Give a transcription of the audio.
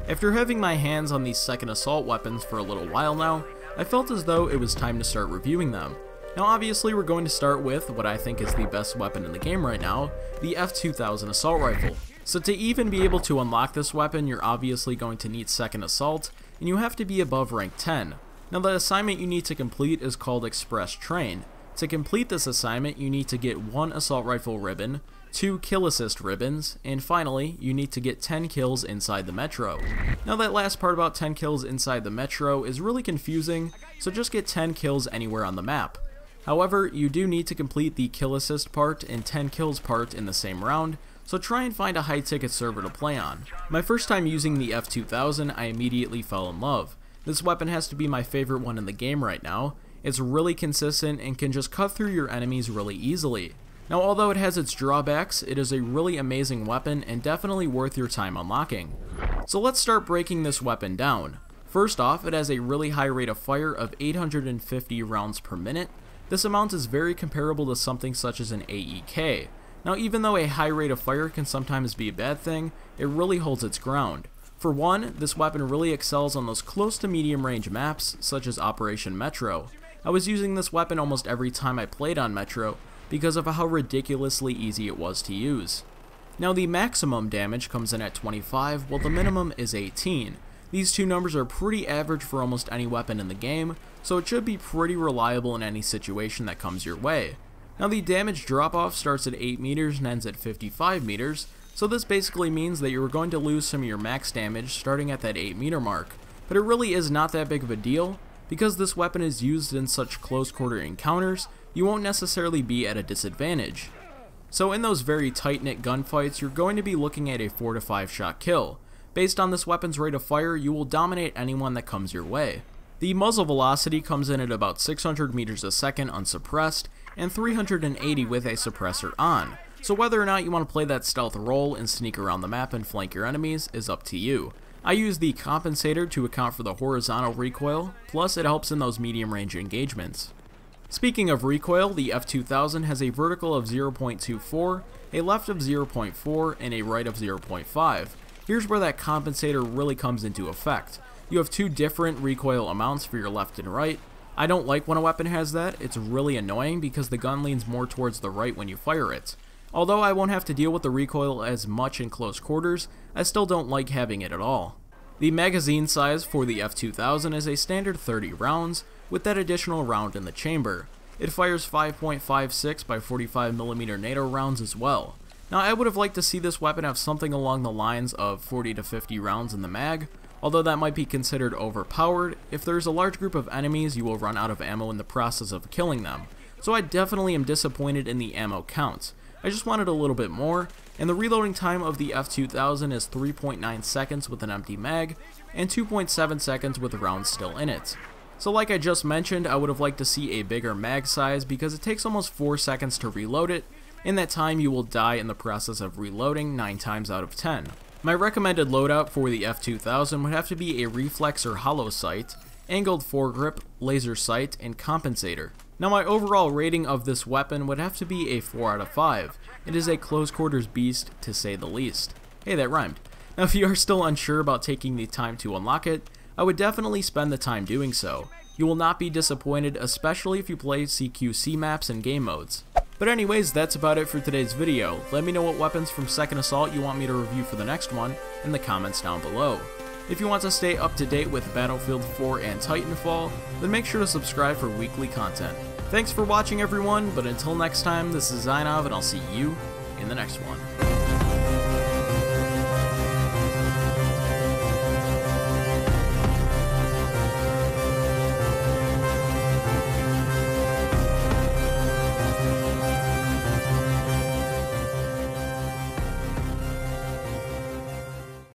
After having my hands on these second assault weapons for a little while now, I felt as though it was time to start reviewing them. Now obviously we're going to start with what I think is the best weapon in the game right now, the F2000 assault rifle. So to even be able to unlock this weapon, you're obviously going to need second assault, and you have to be above rank 10. Now the assignment you need to complete is called Express Train. To complete this assignment, you need to get 1 assault rifle ribbon, 2 kill assist ribbons, and finally, you need to get 10 kills inside the metro. Now that last part about 10 kills inside the metro is really confusing, so just get 10 kills anywhere on the map. However, you do need to complete the kill assist part and 10 kills part in the same round, so try and find a high ticket server to play on. My first time using the F2000, I immediately fell in love. This weapon has to be my favorite one in the game right now. It's really consistent and can just cut through your enemies really easily. Now although it has its drawbacks, it is a really amazing weapon and definitely worth your time unlocking. So let's start breaking this weapon down. First off, it has a really high rate of fire of 850 rounds per minute. This amount is very comparable to something such as an AEK. Now even though a high rate of fire can sometimes be a bad thing, it really holds its ground. For one, this weapon really excels on those close to medium range maps such as Operation Metro. I was using this weapon almost every time I played on Metro because of how ridiculously easy it was to use. Now the maximum damage comes in at 25 while the minimum is 18. These two numbers are pretty average for almost any weapon in the game, so it should be pretty reliable in any situation that comes your way. Now the damage drop off starts at 8 meters and ends at 55 meters, so this basically means that you're going to lose some of your max damage starting at that 8 meter mark. But it really is not that big of a deal. Because this weapon is used in such close quarter encounters, you won't necessarily be at a disadvantage. So in those very tight-knit gunfights, you're going to be looking at a 4 to 5 shot kill. Based on this weapon's rate of fire, you will dominate anyone that comes your way. The muzzle velocity comes in at about 600 meters a second unsuppressed, and 380 with a suppressor on. So whether or not you want to play that stealth role and sneak around the map and flank your enemies is up to you. I use the compensator to account for the horizontal recoil, plus it helps in those medium range engagements. Speaking of recoil, the F2000 has a vertical of 0.24, a left of 0.4, and a right of 0.5. Here's where that compensator really comes into effect. You have 2 different recoil amounts for your left and right. I don't like when a weapon has that. It's really annoying because the gun leans more towards the right when you fire it. Although I won't have to deal with the recoil as much in close quarters, I still don't like having it at all. The magazine size for the F2000 is a standard 30 rounds, with that additional round in the chamber. It fires 5.56 by 45mm NATO rounds as well. Now I would have liked to see this weapon have something along the lines of 40 to 50 rounds in the mag, although that might be considered overpowered. If there's a large group of enemies, you will run out of ammo in the process of killing them. So I definitely am disappointed in the ammo count. I just wanted a little bit more, and the reloading time of the F2000 is 3.9 seconds with an empty mag, and 2.7 seconds with rounds still in it. So like I just mentioned, I would have liked to see a bigger mag size because it takes almost 4 seconds to reload it. In that time you will die in the process of reloading 9 times out of 10. My recommended loadout for the F2000 would have to be a reflex or hollow sight, angled foregrip, laser sight, and compensator. Now my overall rating of this weapon would have to be a 4 out of 5. It is a close quarters beast to say the least. Hey, that rhymed. Now if you are still unsure about taking the time to unlock it, I would definitely spend the time doing so. You will not be disappointed, especially if you play CQC maps and game modes. But anyways, that's about it for today's video. Let me know what weapons from Second Assault you want me to review for the next one in the comments down below. If you want to stay up to date with Battlefield 4 and Titanfall, then make sure to subscribe for weekly content. Thanks for watching everyone, but until next time, this is Zainov and I'll see you in the next one.